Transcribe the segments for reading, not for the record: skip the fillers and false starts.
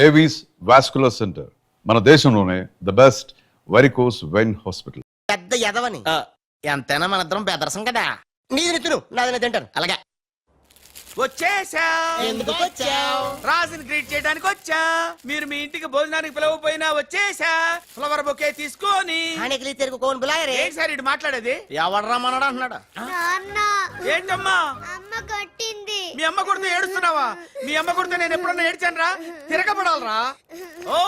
Avis vascular centre, మన దేశంలోనే the best varicose vein hospital. పెద్ద ఎదవని ఎంతైనా మన ఇద్దరం బెదరసం కదా. నీది తిను, నాది తింటాను. అలాగే ఎందుకు వచ్చావు? రాజుని గ్రీట్ చేయడానికి వచ్చా. మీరు మీ ఇంటికి భోజనానికి పిలవపోయినా వచ్చేసా. ఫ్లవర్ బొకే తీసుకొని. తెరుగు కోన్ బులాయరే. ఏంటి సార్ ఇటు మాట్లాడేది? ఎవడరా మనడా అంటున్నాడు. ఏంటమ్మా? అమ్మ కొట్టింది. మీ అమ్మ కొడితే ఏడుస్తున్నావా? మీ అమ్మ కొడితే నేను ఎప్పుడన్నా ఏడ్చాను రా? తిరగబడాలరా? Oh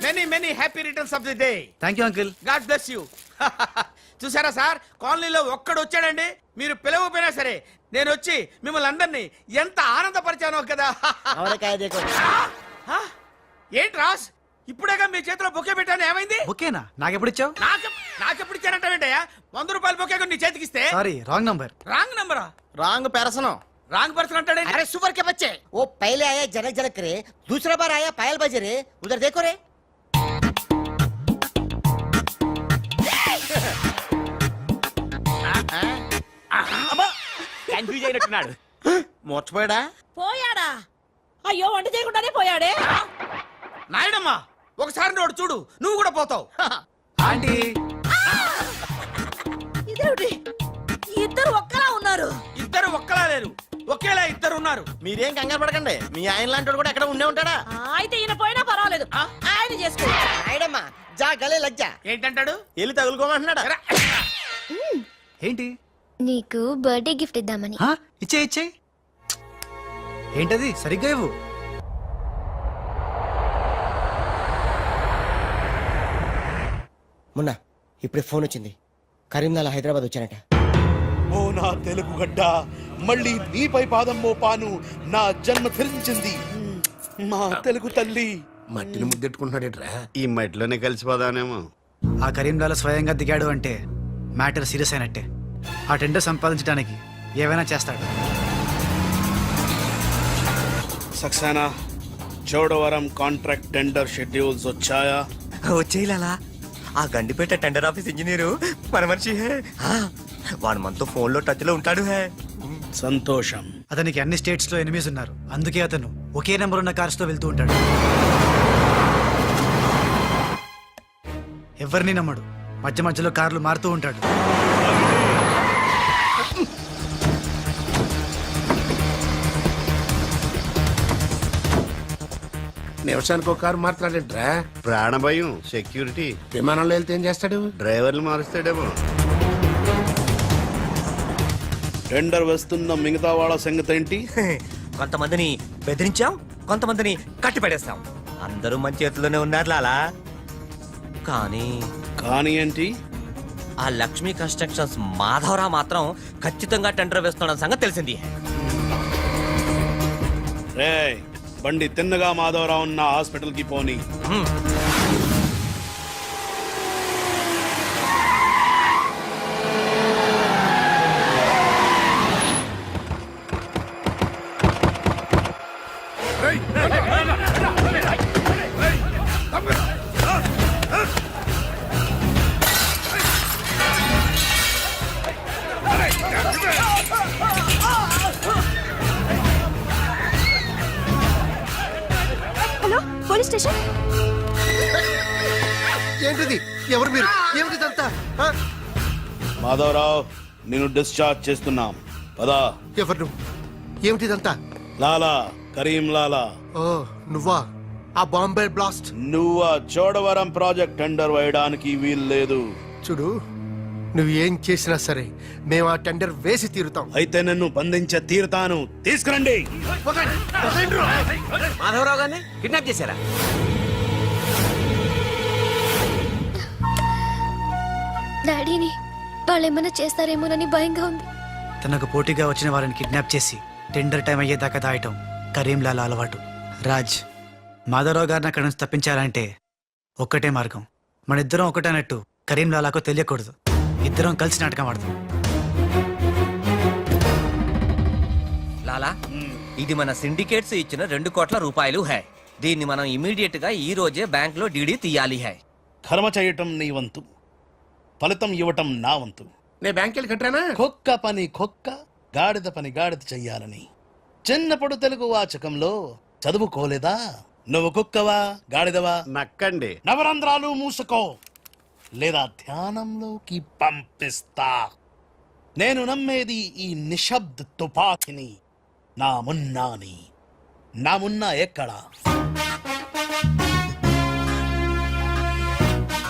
many many happy returns of the day. Thank you uncle. God bless you. చూసారా సార్, కాలనీలో ఒక్కడు వచ్చాడండి, మీరు పిలవపోయినా సరే నేను వచ్చి మిమ్మల్ని అందరినీ ఎంత ఆనందపరిచానో కదా. ఏంటి రాస్, ఇప్పుడేగా మీ చేతిలో బొకే పెట్టాను, ఏమైంది? బొకేనా? నాకెప్పుడు ఇచ్చావు? నాకెప్పుడు ఇచ్చానంటావేంటయ్యా? 100 రూపాయల బొకే నీ చేతికిస్తే. Sorry, wrong number. రాంగ్ నంబరా? Wrong person. रांग पर्सन अंटाडे. अरे सुपर के बच्चे, वो पहले आया जनक जनक रे, दूसरा बार आया पायल बजे रे. उधर देखो रे. कंफ्यूज అయినట్టున్నాడు. మోర్చిపోయాడా? పోయాడా? అయ్యో వంట చేయకుండానే పోయాడే. నాయడమ్మా, ఒకసారి నోడు చూడు, నువ్వు కూడా పోతావు. ఆంటీ, ఇదేంటి? ఇద్దరు ఒక్కలా ఉన్నారు. ఇద్దరు ఒక్కలా లేరు, ఒకేలా ఇద్దరు ఉన్నారు. మీరేం కంగారు పడకండి, మీ ఆయన లాంటి కూడా ఎక్కడ ఉండే ఉంటాడా. అయితే ఈయన పోయినా పర్వాలేదు, ఆయన చేసుకో. నాయడమ్మా జా గలే లజ్జ. ఏంటంటాడు? వెళ్ళి తగులుకోమంటున్నాడా? ఏంటి? నీకు బర్త్డే గిఫ్ట్ ఇద్దామని. ఇచ్చే ఇచ్చే. ఏంటది? సరిగ్గా ఇవ్వు. మొన్న ఇప్పుడే ఫోన్ వచ్చింది, కరీంనగర్ హైదరాబాద్ వచ్చానట. ఓ నా తెలుగు గడ్డ, మళ్ళీ నీపై పాదం మోపాను, నా జన్మ ధరించింది మా తెలుగు తల్లి. మట్టిని ముద్దెట్టుకుంటున్నాడేట్రా? ఈ మట్టిలోనే కలిసిపోదానేమో. ఆ కరీంలాల స్వయంగా దిగాడు అంటే మ్యాటర్ సీరియస్ అయినట్టే. ఆ టెండర్ సంపాదించడానికి ఏవైనా చేస్తాడు. Saxena, Chodavaram contract tender schedules వచ్చాయా? వచ్చేయాలా? ఆ గండిపేట టెండర్ ఆఫీస్ ఇంజనీరు మన మనిషి హే. వాడు మనతో ఫోన్ లో టచ్ లో ఉంటాడు హే. సంతోషం. అతనికి అన్ని స్టేట్స్ లో ఎనిమీస్ ఉన్నారు, అందుకే అతను ఒకే నెంబర్ ఉన్న కార్స్ తో వెళ్తూ ఉంటాడు. ఎవరిని నమ్మడు, మధ్య మధ్యలో కార్లు మారుతూ ఉంటాడు. నిమిషానికి ఒక కారు మాట్లాడేట్రా? ప్రాణభయం, సెక్యూరిటీ. విమానంలో వెళ్తే ఏం చేస్తాడు? డ్రైవర్లు మారుస్తాడేమో. టెండర్ వేస్తున్న మిగతా వాళ్ళ సంగతి ఏంటి? కొంతమందిని బెదిరించాం, కొంతమందిని కట్టి పడేస్తాం. అందరూ మన చేతుల్లోనే ఉన్నారు లాలా. కానీ ఏంటి? ఆ లక్ష్మీ కన్స్ట్రక్షన్స్ మాధవరావు మాత్రం ఖచ్చితంగా టెండర్ వేస్తున్న సంగతి తెలిసింది. రే, బండి తిన్నగా మాధవరావు ఉన్న హాస్పిటల్ కి పోని. Hello, police station. ఏంటిది? ఎవరు మీరు? ఏమిటిదంతా? మాధవరావు, నేను డిశ్చార్జ్ చేస్తున్నాం. పదా. ఎవరు నువ్వు? ఏమిటిదంతా? లాలా, కరీం లాలా. ఓ నువ్వా? ఆ బాంబే బ్లాస్ట్. నువ్వు ఆ చోడవరం ప్రాజెక్ట్ టెండర్ వేయడానికి వీలు లేదు. చూడు, నువ్వు ఏం చేసినా సరే మేము ఆ టెండర్ వేసి తీరుతాం. అయితే నన్ను బంధించ తీరుతాను. తీసుకురండి. మాధవరావు గారిని కిడ్నాప్ చేశారా? డాడీని వాళ్ళు ఏమైనా చేస్తారేమోనని భయంగా ఉంది. తనకు పోటీగా వచ్చిన వారిని కిడ్నాప్ చేసి టెండర్ టైం అయ్యేదాకా దాయటం కరీంలాల అలవాటు. రాజ్, మాధవరావు గారిని అక్కడి నుంచి తప్పించాలంటే ఒక్కటే మార్గం. మన ఇద్దరం ఒకటన్నట్టు కరీంలాలకు తెలియకూడదు. ఇద్దరం కలిసి నాటకం ఆడతాం. లాలా, ఇది మన సిండికేట్స్ ఇచ్చిన 2 కోట్ల రూపాయలు హై. దీన్ని మనం ఇమీడియట్ గా ఈ రోజే బ్యాంక్ లో డీడీ తీయాలి హై. కర్మ చేయటం నీ వంతు, ఫలితం ఇవ్వటం నా వంతు. నేను బ్యాంక్ వెళ్ళి కట్టానా? కుక్క పని కుక్క, గాడిద పని గాడిద చెయ్యాలని చిన్నప్పుడు తెలుగు వాచకంలో చదువుకోలేదా? నువ్వు కుక్కవా గాడిదవా? నక్కండి. నవరంధ్రాలు మూసుకో లేదా ధ్యానంలోకి పంపిస్తా. నేను నమ్మేది ఈ నిశ్శబ్ద తుపాకిని. నా మున్నాని. నా మున్నా ఎక్కడ?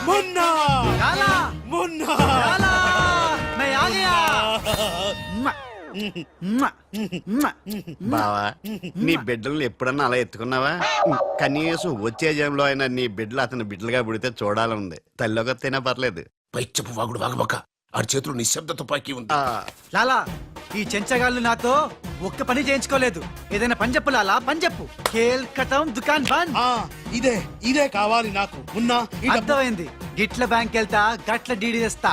మున్నా లాలా మున్నా లాలా మే ఆ గయా బావా నీ బిడ్డలు ఎప్పుడన్నా అలా ఎత్తుకున్నావా? కనీసం వచ్చే జంలో అయినా నీ బిడ్డలు అతని బిడ్డలుగా పుడితే చూడాలనుంది. తల్లికొత్తైనా పర్లేదు. పై చెప్పు వాగుడు వాగబక్క. ఆడి చేతిలో నిశ్శబ్ద తుపాకీ ఉంది. లాలా ఈ చెంచగాళ్ళు నాతో ఒక్క పని చేయించుకోలేదు. ఏదైనా పని చెప్పు లాలా, పని చెప్పు. ఖేల్ కటం దుకాన్ బంద్. ఇదే కావాలి నాకు. మున్నా ఈ డబ్బు- అర్థమైంది. గిట్ల బ్యాంక్ వెళ్తా, గట్ల డీడీ తెస్తా,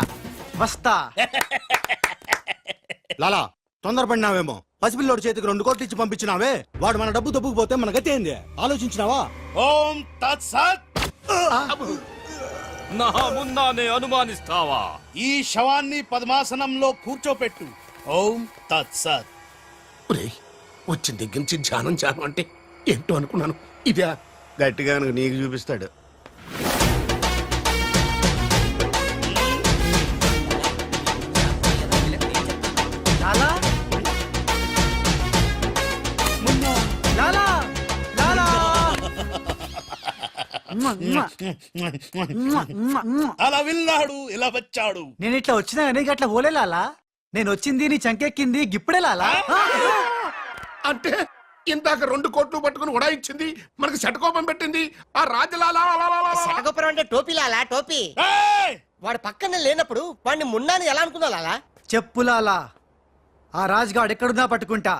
వస్తా. లాలా తొందరపడినావేమో. పసిపిల్లోడి చేతికి 2 కోట్లు ఇచ్చి పంపించినావే, వాడు మన డబ్బు దొబ్బుకుపోతే మన గతి ఏంది? ఆలోచించినావా? ఓం తత్సత్. నా మున్నానే అనుమానిస్తావా? ఈ శవాన్ని పద్మాసనంలో కూర్చోపెట్టు. ఓం తత్సత్. వచ్చిన దగ్గర నుంచి ధ్యానం అంటే ఏంటో అనుకున్నాను. ఇదే గట్టిగా నీకు చూపిస్తాడు. లాలా లాలా లాలా అలా వెళ్ళాడు, ఇలా వచ్చాడు. నేను ఇట్లా వచ్చినా కానీ గట్ల ఓలే లాలా. నేను వచ్చింది నీ చంకెక్కింది గిప్పుడే లాలా. అంటే ఇందాక 2 కోట్లు పట్టుకుని ఉడాయించింది, మనకి శటకోపం పెట్టింది ఆ రాజలాలా. శటగోపురం అంటే టోపీ లాలా, టోపీ. వాడు పక్కన లేనప్పుడు వాడిని మున్నాని ఎలా అనుకున్నా లాలా? చెప్పు లాలా. ఆ రాజుగాడు ఎక్కడున్నా పట్టుకుంటా.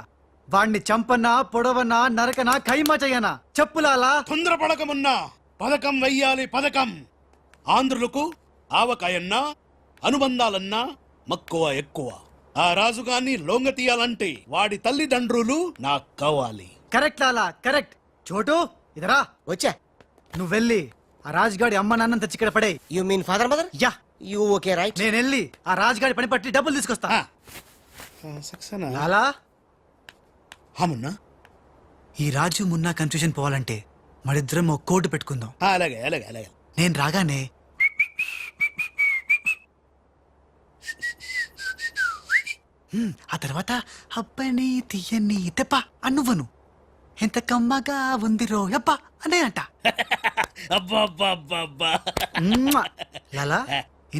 వాణ్ణి చంపనా, పొడవనా, నరకనా, ఖైమా చెయ్యనా? చెప్పు లాలా. తొందరపడకమున్నా. పథకం వెయ్యాలి, పథకం. ఆంధ్రులకు ఆవకాయన్నా అనుబంధాలన్నా మక్కువ ఎక్కువ. ఆ రాజుగాన్ని లొంగ తీయాలంటే వాడి తల్లిదండ్రులు నాకు కావాలి. కరెక్ట్ లాలా, కరెక్ట్. చోటు ఇదరా. వచ్చా. నువ్వు వెళ్ళి ఆ రాజుగాడి అమ్మ నాన్న తెచ్చి ఇక్కడ పడే. You mean father mother? Yeah. You okay right. నేను వెళ్ళి ఆ రాజుగాడి పని పట్టి డబ్బులు తీసుకొస్తా. లాలా హమున్నా. ఈ రాజు మున్నా కన్ఫ్యూజన్ పోవాలంటే మరిద్దరం ఒక కోటు పెట్టుకుందాం. అలాగే అలాగే అలాగే. నేను రాగానే ఆ తర్వాత అబ్బని తీయని తెప్ప అన్నువ్వను. ఎంత కమ్మగా ఉంది రోయప్ప అనే అంట. అబ్బా లాలా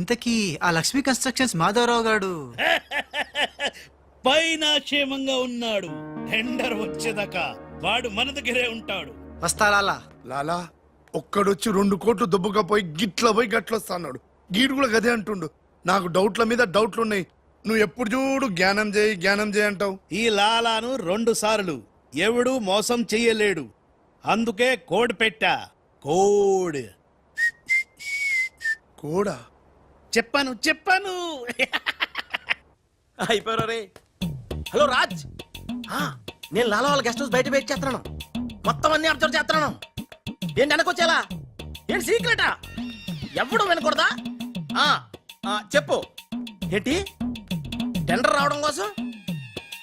ఇంతకీ ఆ లక్ష్మీ కన్స్ట్రక్షన్స్ మాధవరావు గాడు పైన క్షేమంగా ఉన్నాడు. టెండర్ వచ్చేదాకా వాడు మన దగ్గరే ఉంటాడు. వస్తా లాలా. లాలా ఒక్కడొచ్చి 2 కోట్లు దుబ్బకపోయి గిట్ల పోయి గట్లొస్తాడు. గీడు కూడా గదే అంటుండు. నాకు డౌట్ల మీద డౌట్లున్నాయి. నువ్వు ఎప్పుడు చూడు జ్ఞానం చేయి అంటావు. ఈ లాలాను 2 సార్లు ఎవడు మోసం చెయ్యలేడు. అందుకే కోడ్ పెట్టా. కోడ్. కూడా చెప్పాను. అయిపోయారు రే. హలో రాజ్. నేను లాలా వాళ్ళ గెస్ట్ హౌస్ బయట వెయిట్ చేస్తున్నాను. మొత్తం అన్ని అబ్జర్వ్ చేస్తున్నాను. ఏంటి వెనకొచ్చేలా? ఏంటి సీక్రెటా? ఎవడు వినకూడదా? చెప్పు. ఏంటి టెండర్ రావడం కోసం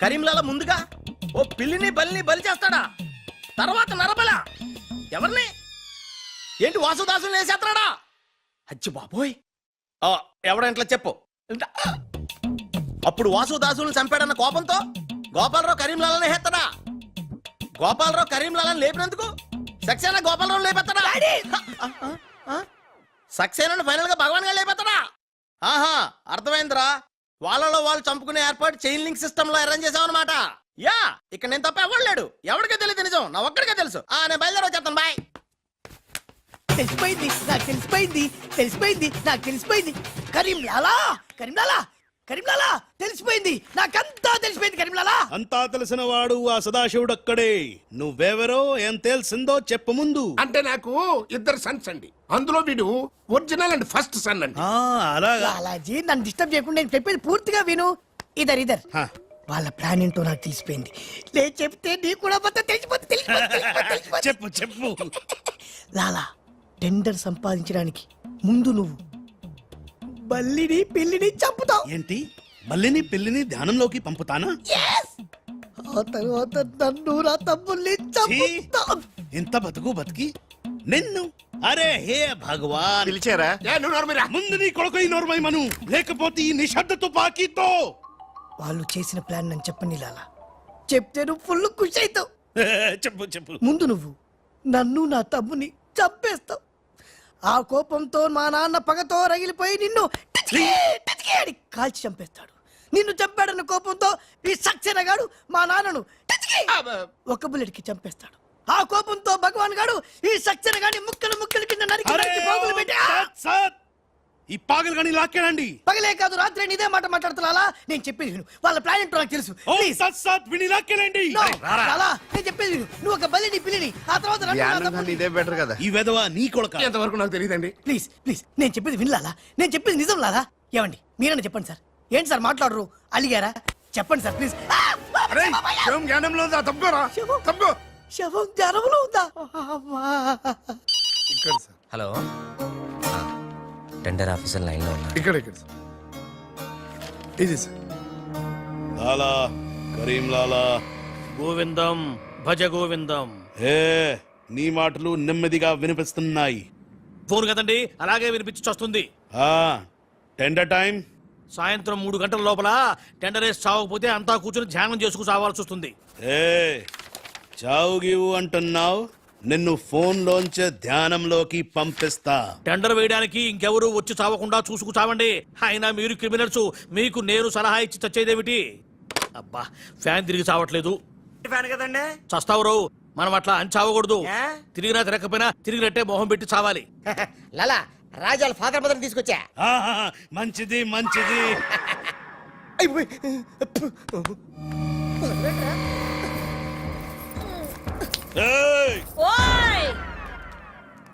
కరీంలాలా ముందుగా ఓ పిల్లిని బలిని బలి చేస్తాడా? తర్వాత నరబల ఎవరిని? ఏంటి వాసుదాసుని వేసేస్తాడా? అచ్చి బాబోయ్. ఎవడంట్లా చెప్పు. అప్పుడు వాసుదాసుని చంపాడన్న కోపంతో గోపాలరావు కరీంలాలని హేస్తాడా? గోపాలరావు కరీంలాలని లేపినందుకు సక్సేనా గోపాలరావు లేపెత్తాడా? సక్సేనాను ఫైనల్ గా భగవాన్ గా లేపెత్తాడా? ఆహా, అర్థమైందిరా. వాళ్ళలో వాళ్ళు చంపుకునే ఏర్పాటు చైన్ లింక్ సిస్టమ్ లో అరేంజ్ చేసామన్నమాట. యా, ఇక్కడ నేను తప్ప ఎవరు లేడు. ఎవరికే తెలియదు నిజం, నా ఒక్కడికే తెలుసు. నేను బయలుదేరి వచ్చేస్తాను. బాయ్. తెలిసిపోయింది నాకు, తెలిసిపోయింది. కరీంలాలా తెలిసిపోయింది. నాకంతా తెలిసిపోయింది కరీంలాలా. అంతా తెలిసిన వాడు ఆ సదాశివుడు అక్కడే. నువ్వెవరో ఏం తెలిసిందో చెప్పు ముందు. అంటే నాకు 2 సన్స్ అండి. అందులో వీడు ఒరిజినల్ అండ్ ఫస్ట్ సన్ అండి. అలాగా. లాలాజీ నన్ను డిస్టర్బ్ చేయకుండా నేను చెప్పేది పూర్తిగా విను. ఇదర్ వాళ్ళ ప్లాన్ ఏంటో నాకు తెలిసిపోయింది. చెప్తే నీకు కూడా మొత్తం తెలిసిపోతుంది. చెప్పు. లాలా టెండర్ సంపాదించడానికి ముందు నువ్వు బల్లిని పిల్లిని చంపుతావు. ఏంటి? మల్లిని పిల్లిని ధ్యానంలోకి పంపుతానా? ఆ తర్వాత నన్ను నా తమ్ముల్ని చంపుతావు. ఇంత బతుకు బతికి నిన్ను అరే హే భగవాన్ పిలిచారా? ఏ నువ్వు నోరుమీరా. ముందు నీ కొడుకు ఈ నోర్మై మను లేకపోతే ఈ నిశ్శబ్ద తుపాకీతో వాళ్ళు చేసిన ప్లాన్ నన్ను చెప్పని లాలా చెప్తే నువ్వు ఫుల్ ఖుషి అవుతావు. చెప్పు చెప్పు ముందు నువ్వు నన్ను నా తమ్ముని చంపేస్తావు. ఆ కోపంతో మా నాన్న పగతో రగిలిపోయి నిన్ను టిచ్కి టిచ్కి అని కాల్చి చంపేస్తాడు. నిన్ను చంపాడన్న కోపంతో ఈ సక్సేనా మా నాన్నను టిచ్కి ఒక బుల్లెట్ కి చంపేస్తాడు. ఆ కోపంతో భగవాన్ గాడు ఈ సక్సేనా గాని ముక్కలు ముక్కలు కింద నరికి అరే నరికి పోగులు పెట్టి సత్ సత్ ఈ పాగలు కానీ లాక్కేనండి. పగలే కాదు రాత్రి ఇదే మాట మాట్లాడుతున్నా. నేను చెప్పేది విను. వాళ్ళ ప్లాన్ ఏంటో నాకు తెలుసు. ఓ Please. సత్ సత్ విని లాక్కేనండి. No, లాలా, నేను చెప్పేది విను. నువ్వు ఒక బలిని పిల్లిని ఆ తర్వాత నన్ను నా ధ్యానం తమ్ముడిని- కన్నా ఇదే బెటర్ కదా. ఈ వెధవ నీ కొడుక ఎంతవరకు నాకు తెలియదండి. ప్లీజ్ ప్లీజ్ నేను చెప్పేది వినలాలా, నేను చెప్పేది నిజం లాలా. ఏమండి మీరన్నా చెప్పండి సార్. ఏంటి సార్ మాట్లాడరు? అలిగారా? చెప్పండి సార్ ప్లీజ్. అరే శవం జ్ఞానంలో ఉందా? తప్పుకోరా శవం? తప్పుకో. శవం జ్వరంలో ఉందా? అమ్మా. ఇక్కడ sir, hello tender officer line లో ఉన్నారు. ఇక్కడ ఇక్కడ సార్. ఇది సార్. లాలా కరీం లాలా గోవిందం భజ గోవిందం. హే నీ మాటలు నెమ్మదిగా వినిపిస్తున్నాయి. ఫోన్ కదండి అలాగే వినిపించి వస్తుంది. ఆ టెండర్ టైం సాయంత్రం 3 గంటల లోపల టెండర్ వేసి చావకపోతే అంతా కూర్చొని ధ్యానం చేసుకు చావాల్సి వస్తుంది. ఏ చావు గీవు అంటున్నావు, నిన్ను ఫోన్ లోంచే ధ్యానంలోకి పంపిస్తా. టెండర్ వేయడానికి ఇంకెవరు వచ్చి చావకుండా చూసుకు చావండి. అయినా మీరు క్రిమినల్స్, మీకు నేను సలహా ఇచ్చి చచ్చేదేమిటి? అబ్బా ఫ్యాన్ తిరిగి చావట్లేదు. ఫ్యాన్ కదండి. చస్తావు రావు. మనం అట్లా అని చావకూడదు. ఏ? తిరిగినా తిరగకపోయినా తిరిగినట్టే మొహం పెట్టి చావాలి. లాలా రాజాల ఫాదర్ మదర్ తీసుకొచ్చా. ఆహా, మంచిది మంచిది. ఏయ్, ఓయ్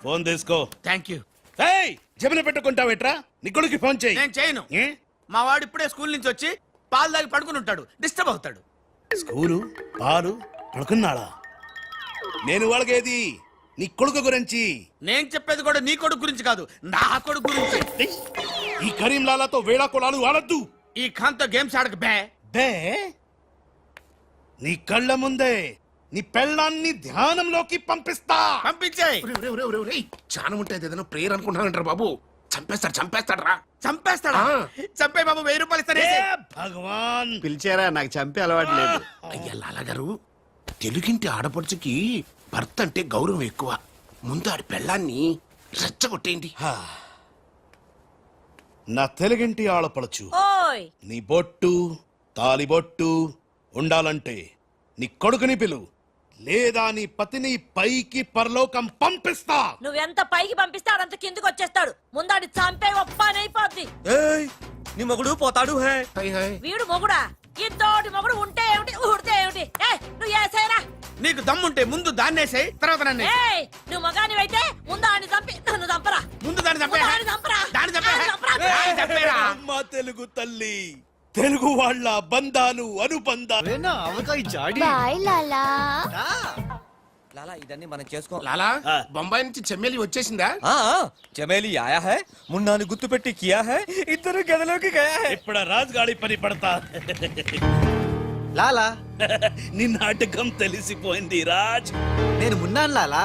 ఫోన్ తీసుకో. Thank you. ఏయ్ జబిన పెట్టుకుంటావేట్రా? నీ కొడుకు ఫోన్ చేయి. నేను చేయను. ఏ? మా వాడు ఇప్పుడే స్కూల్ నుంచి వచ్చి పాలు తాగి పడుకుని ఉంటాడు, డిస్టర్బ్ అవుతాడు. స్కూలు పాలు పడుకున్నాడా? నేను వాళ్ళకేది నీ కొడుకు గురించి. నేను చెప్పేది కూడా నీ కొడుకు గురించి కాదు, నా కొడుకు గురించి. ఏయ్, ఈ కరీం లాలాతో వేళా కొలాలు ఆడద్దు. ఈ ఖాన్తో గేమ్స్ ఆడక బే. బే నీ కళ్ళ ముందే నీ పెళ్ళాన్ని ధ్యానంలోకి పంపిస్తా. పంపించేయ్. చాలా ఉంటుంది ఏదైనా ప్రేయర్ అనుకుంటానంటారు బాబు. చంపేస్తాడు చంపేస్తాడు రా. చంపేస్తాడా? చంపే బాబు 1000 రూపాయలు ఇస్తానే. ఏ భగవాన్, పిలిచారా? నాకు చంపే అలవాటు లేదు. అయ్యా లాలా గారు, తెలుగింటి ఆడపడుచుకి భర్త అంటే గౌరవం ఎక్కువ. ముందు ఆడి పెళ్ళాన్ని రెచ్చగొట్టేయండి. నా తెలుగింటి ఆడపడచ్చు ఓయ్ నీ బొట్టు తాలిబొట్టు ఉండాలంటే నీ కొడుకుని పిలు, లేదా నీ పతిని పైకి పరలోకం పంపిస్తా. నువ్వెంత పైకి పంపిస్తే ఆడంత కిందకి వచ్చేస్తాడు. ముందాడి చంపే ఒప్పనైపోద్ది. ఏయ్ నీ మొగుడు పోతాడు హే. High high. వీడు మొగుడా? ఇద్దోటి మొగుడు ఉంటే ఏమిటి ఊడితే ఏమిటి? నువ్వు ఏసేరా. నీకు దమ్ముంటే ముందు దాన్నేసేయ్, తర్వాత నన్ను వేసేయ్. ఏయ్ నువ్వు మగాని అయితే ముందు ఆడిని చంపి నన్ను చంపరా. ముందు దాన్ని చంపే. ముందు ఆడిని చంపరా. దాన్ని చంపే. ఆడిని చంపరా. దాన్ని చంపేరా. అమ్మా తెలుగు తల్లి, తెలుగు వాళ్ళ బంధాలు అనుబంధాలు. బాయ్ లాలా. లాలా ఇదన్నీ మనం చేసుకో. లాలా బొంబాయి నుంచి చెమ్మేలి వచ్చేసిందా? చమేలి ఆయా హై, మున్నాని గుర్తు పెట్టి కియా హై, ఇద్దరు గదిలోకి గయా హై. ఇప్పుడు రాజుగాడి పని పడతా. లాలా నీ నాటకం తెలిసిపోయింది రాజ్. నేను మున్నాను లాలా.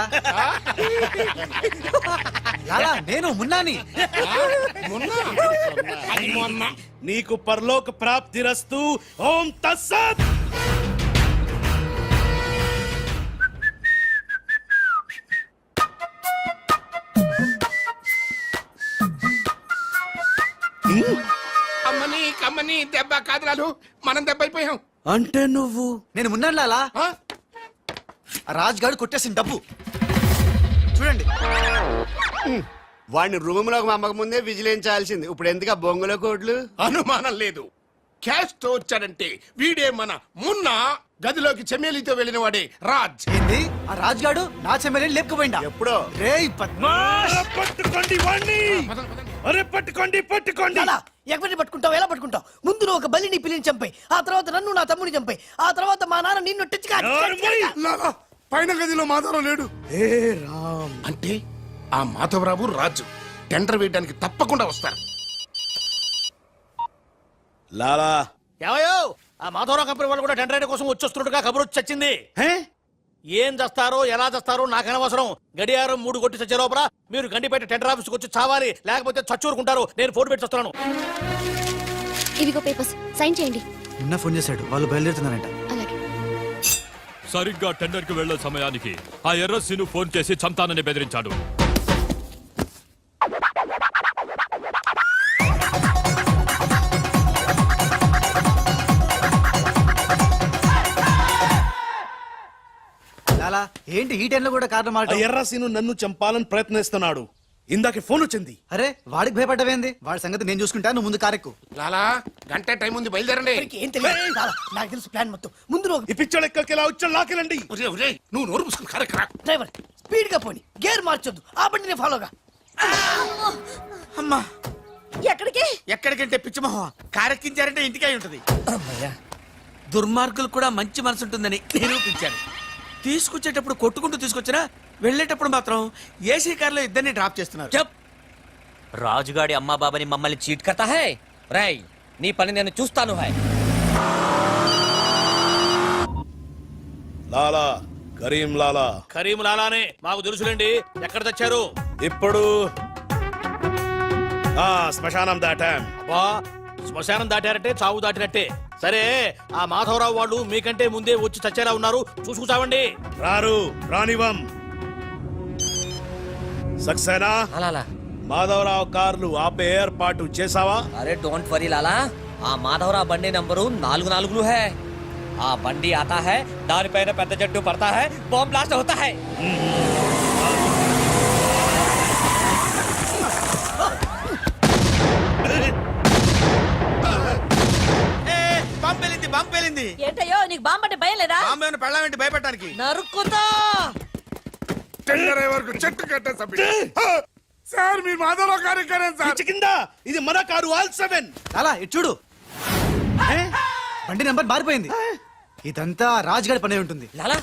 లాలా నేను మున్నాని. అది మొన్న. నీకు పరలోక ప్రాప్తి రస్తు. ఓం తస్సత్. అమ్మని కమ్మని దెబ్బ కాదురాలు, మనం దెబ్బ అయిపోయాం. అంటే నువ్వు నేను మున్నాను లాలా. ఆ? ఆ రాజ్ గాడు కొట్టేసిన డబ్బు చూడండి. వాడిని రూమ్ లోకి మమ్మక ముందే విజిలించాల్సింది. ఇప్పుడు ఎందుకు ఆ బొంగులో కోట్లు? అనుమానం లేదు. క్యాష్ తో వచ్చాడంటే వీడే మన మున్న. గదిలోకి చెమ్మేలితో వెళ్ళిన వాడే రాజ్. ఏంది ఆ రాజ్ గాడు నా చెల్లెని లేపుకుపోయిందా? ఎప్పుడో. రేయ్ పద్మాష్. పట్టుకోండి వాణ్ణి. అరే పట్టుకోండి పట్టుకోండి. లాలా, ఎవరిని పట్టుకుంటావు? ఎలా పట్టుకుంటావు? ముందు నువ్వు ఒక బలిని పిల్లిని చంపాయి, ఆ తర్వాత నన్ను నా తమ్ముని చంపాయి, ఆ తర్వాత మా నాన్న నిన్ను టిచ్చుకా లాలా, పైన గదిలో మాధవరావు లేడు. హే రామ్, అంటే ఆ మాధవరావు రాజు టెండర్ వేయడానికి తప్పకుండా వస్తారు. లాలా ఏమయ్యో, ఆ మాధవరావు కంపెనీ వాళ్ళు కూడా టెండర్ కోసం వచ్చేస్తున్నట్టుగా కబురు వచ్చి చచ్చింది. హే ఏం చేస్తారో ఎలా చేస్తారో నాకు అనవసరం. గడియారం 3 కొట్టి చచ్చే లోపల మీరు గండిపేట టెండర్ ఆఫీస్కి వచ్చి చావాలి, లేకపోతే చచ్చూరుకుంటారు. నేను ఫోన్ పెట్టి వస్తున్నాను. ఇవిగో పేపర్స్, సైన్ చేయండి. నిన్న ఫోన్ చేశాడు, వాళ్ళు బయలుదేరుతున్నారంట. అలాగే. సరిగ్గా టెండర్ కి వెళ్లే సమయానికి ఆ ఎర్రస్సీను ఫోన్ చేసి చంతానని బెదిరించాడు. లాలా ఏంటి ఈ టైంలో కూడా కారణం ఆ మాట? ఎర్రసీను నన్ను చంపాలని ప్రయత్నిస్తున్నాడు. ఇందాకే ఫోన్ వచ్చింది. అరే వాడికి భయపడ్డవేంది? వాడి సంగతి నేను చూసుకుంటా, నువ్వు ముందు కారెక్కు. లాలా గంట టైం ఉంది, బయలుదేరండి. ఏం తెలియదు. నాకు తెలుసు ప్లాన్ మొత్తం. ముందు నువ్వు ఈ పిచ్చోళ్ళు ఎక్కడికి ఇలా వచ్చి లాకెళ్ళండి. ఒరేయ్, ఒరేయ్, నువ్వు నోరు పుసుకుని కరెక్ట్. డ్రైవర్ స్పీడ్ గా పోని, గేర్ మార్చొద్దు, ఆ బండిని ఫాలోగా. అమ్మా ఎక్కడికి? ఎక్కడికంటే పిచ్చిమోహం కారెక్కించారంటే ఇంటికి అయి ఉంటది. దుర్మార్గులు కూడా మంచి మనసు ఉంటుందని నిరూపించారు. తీసుకొచ్చేటప్పుడు కొట్టుకుంటూ తీసుకొచ్చినా వెళ్ళేటప్పుడు మాత్రం ఏసీ కార్లో ఇద్దరిని డ్రాప్ చేస్తున్నారు. చెప్ రాజుగాడి అమ్మా బాబాని మమ్మల్ని చీట్ కర్తా హై. రై నీ పని నేను చూస్తాను హై. లాలా కరీం లాలా. కరీం లాలానే మాకు తెలుసులేండి. ఎక్కడ తెచ్చారు? ఇప్పుడు శ్మశానం దాటాం. అబ్బా, శ్మశానం దాటారంటే చావు దాటినట్టే. సరే, ఆ మాధవరావు వాళ్ళు మీకంటే ముందే వచ్చి చచ్చేలా ఉన్నారు, చూసుకుచావండి. రారు, రానివం. సక్సేనా అలాలా మాధవరావు కార్లు ఆపే ఏర్పాటు చేసావా? అరే డోంట్ వరీ లాలా, ఆ మాధవరావు బండి నంబరు 44 హై. ఆ బండి ఆతా హై, దానిపైన పెద్ద జట్టు పడతా హై, బాంబ్ బ్లాస్ట్ అవుతా హై. బాంబేలింది. ఏంటయ్యో నీకు బాంబంటే భయం లేదా? బాంబే పెళ్ళామేంటి భయపెట్టడానికి? నరుక్కుతా. చెట్టు కట్టేసా సార్, మీ మాధవరావు కార్యక్రమం సార్. పిచ్చి కింద ఇది మన కారు ఆల్-7. లాలా ఇటు చూడు, బండి నెంబర్ మారిపోయింది. ఇదంతా రాజుగాడి పని అయి ఉంటుంది. లాలా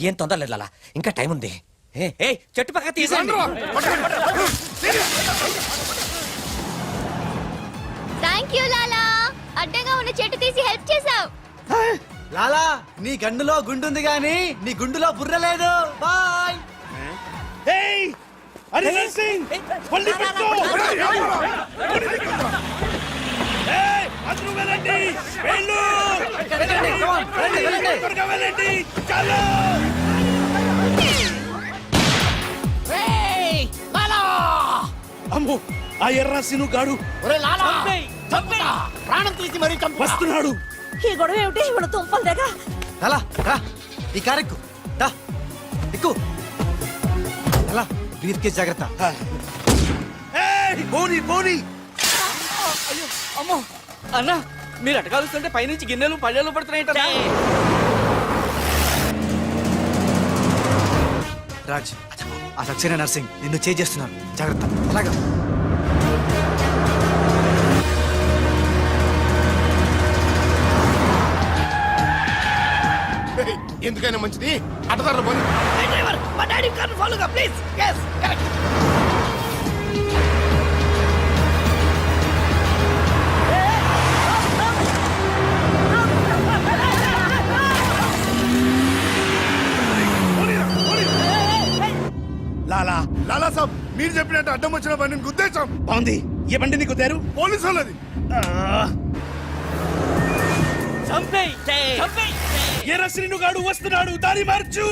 ఏం తొందర లేదు లాలా, ఇంకా టైం ఉంది. ఏ చెట్టు పక్క తీసుకోండి. థ్యాంక్ యూ లాలా, అడ్డంగా ఉన్న చెట్టు తీసి హెల్ప్ చేసావు. లాలా నీ గండులో గుండుంది గాని నీ గుండులో బుర్ర లేదు. బాయ్. ఏయ్, హరిహర్ సింగ్, బండి పెట్టు. ఏయ్, అందరూ వెళ్ళండి, వెళ్ళు. త్వరగా వెళ్ళండి, చలో. అమ్మో, ఆ ఎర్రసీను గాడు ప్రాణం తీసి మరీ వస్తున్నాడు. ఈ గొడవ ఏమిటి? ఇవాళ తుంపలు దగ్గర. లాలా రా, ఈ కారెక్కు దా, ఎక్కు. లాలా బ్రీఫ్ కేస్ జాగ్రత్త. ఏయ్, పోనీ పోనీ. అమ్మో అన్న, మీరు అటకాలుస్తుంటే పైనుంచి గిన్నెలు పళ్ళెలు పడుతున్నాయి. రాజ్, ఆ సక్సేనా నర్సింగ్ నిన్ను చేస్తున్నారు, జాగ్రత్త. అలాగా ఎందుకైనా మంచిది అటదారులు పోనీ. డ్రైవర్, మా డాడీ కార్ని ఫాలోగా please. yes correct. Lala Lala సాబ్, మీరు చెప్పినట్టు అడ్డం వచ్చిన బండిని గుద్దేశాం. బాగుంది. ఏ బండిని గుద్దారు? పోలీసు వాళ్ళది. ఎర్రశ్రీను గాడు వస్తున్నాడు, దారి మార్చు.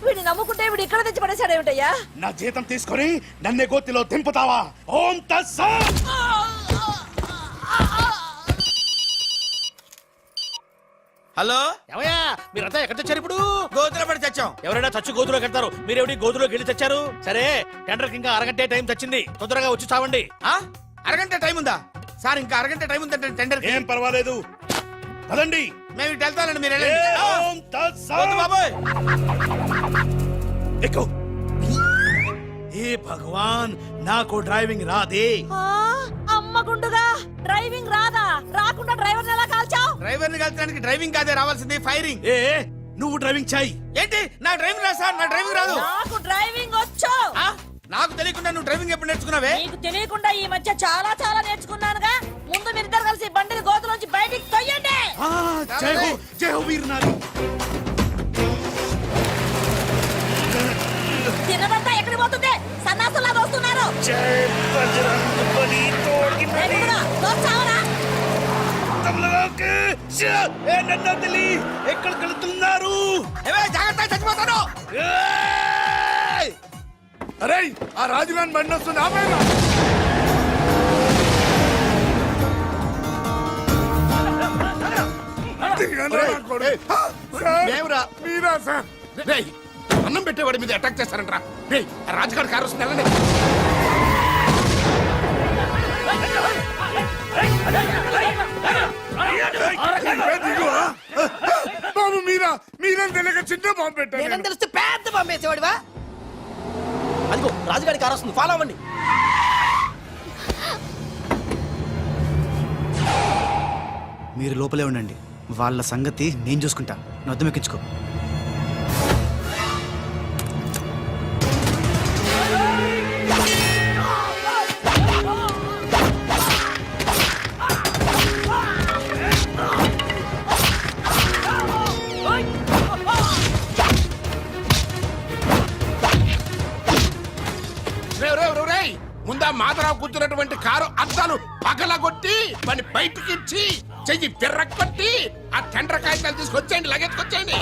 వీడిని నమ్ముకుంటే వీడు ఇక్కడ తెచ్చి పడేశాడేమిటయ్యా? నా జీతం తీసుకొని నన్నే గోతిలో దింపుతావా? ఓం తత్సత్. హలో ఏమయ్యా మీరంతా ఎక్కడ తెచ్చారు ఇప్పుడు? గోతులో పడి తెచ్చాం. ఎవరైనా చచ్చి గోతులో కడతారు, మీరేమిటి గోతులోకి వెళ్ళి తెచ్చారు? సరే, టెండర్ ఇంకా అరగంటే టైం తెచ్చింది, తొందరగా వచ్చి చావండి. ఆ? అరగంట టైం ఉందా సార్? ఇంకా అరగంట టైం ఉందంటే టెండర్ ఏం పర్వాలేదు, పదండి. మేము ఇటు వెళ్తానండి, మీరు వెళ్ళండి. ఓం తత్సత్. వద్దు బాబోయ్. ఎక్కు. ఏ భగవాన్, నాకు డ్రైవింగ్ రాదే. ఆ, అమ్మ గుండుగా డ్రైవింగ్ రాదా? రాకుండా డ్రైవర్ ఎలా కాల్చావు? డ్రైవర్ని కలిసడానికి డ్రైవింగ్ కాదే రావాల్సింది, ఫైరింగ్. ఏ నువ్వు డ్రైవింగ్ చాయి. ఏంటి నా డ్రైవింగ్ రాదు సార్, నా డ్రైవింగ్ రాదు. నాకు డ్రైవింగ్ వచ్చు. ఆ? నాకు తెలియకుండా నువ్వు డ్రైవింగ్ ఎప్పుడు నేర్చుకున్నావే? నీకు తెలియకుండా ఈ మధ్య చాలా చాలా నేర్చుకున్నానుగా. ముందు మీరిద్దరు కలిసి బండిని గోతులోంచి బయటికి తొయ్యండి. జై హో వీర్ నారి. తిన్నదంతా ఎక్కడికి పోతుంది? సన్నాసులా వస్తున్నారు. జై బజరంగ్ బలి తోడ్కి నరి. చావరా? తమలకి ఏ నన్ను తెలియ ఎక్కడికి వెళ్తున్నారు? ఏవే, జాగ్రత్త, చచ్చిపోతాను. ఏయ్! అరే ఆ రాజుగాని బండి వస్తుంది, ఆపేరా. దిగండ్రా నా కొడుకు. సార్, మేమురా. మీరా సార్? రేయ్, అన్నం పెట్టేవాడి మీద అటాక్ చేస్తారంట్రా. రేయ్, ఆ రాజుగారి కారు వస్తుంది, వెళ్ళండి. ఏ దిగువా? బాబు మీరా? మీరని తెలియక చిన్న బాంబు పెట్టాను నేను. తెలిస్తే పెద్ద పంపేసేవాడివా? అదిగో రాజుగారి కారు వస్తుంది, ఫాలో అవ్వండి. మీరు లోపలే ఉండండి, వాళ్ళ సంగతి నేను చూసుకుంటా. నొద్దం ఎక్కించుకో. రేయ్, ముందా మాధరావు కూర్చున్నటువంటి కారు అద్దాలు పగలగొట్టి వాడిని బయటికి ఇచ్చి చెయ్యి పిర్రకొట్టి ఆ టెండర్ కాగితాలు తీసుకొచ్చేయండి, లగెత్తుకొచ్చేయండి.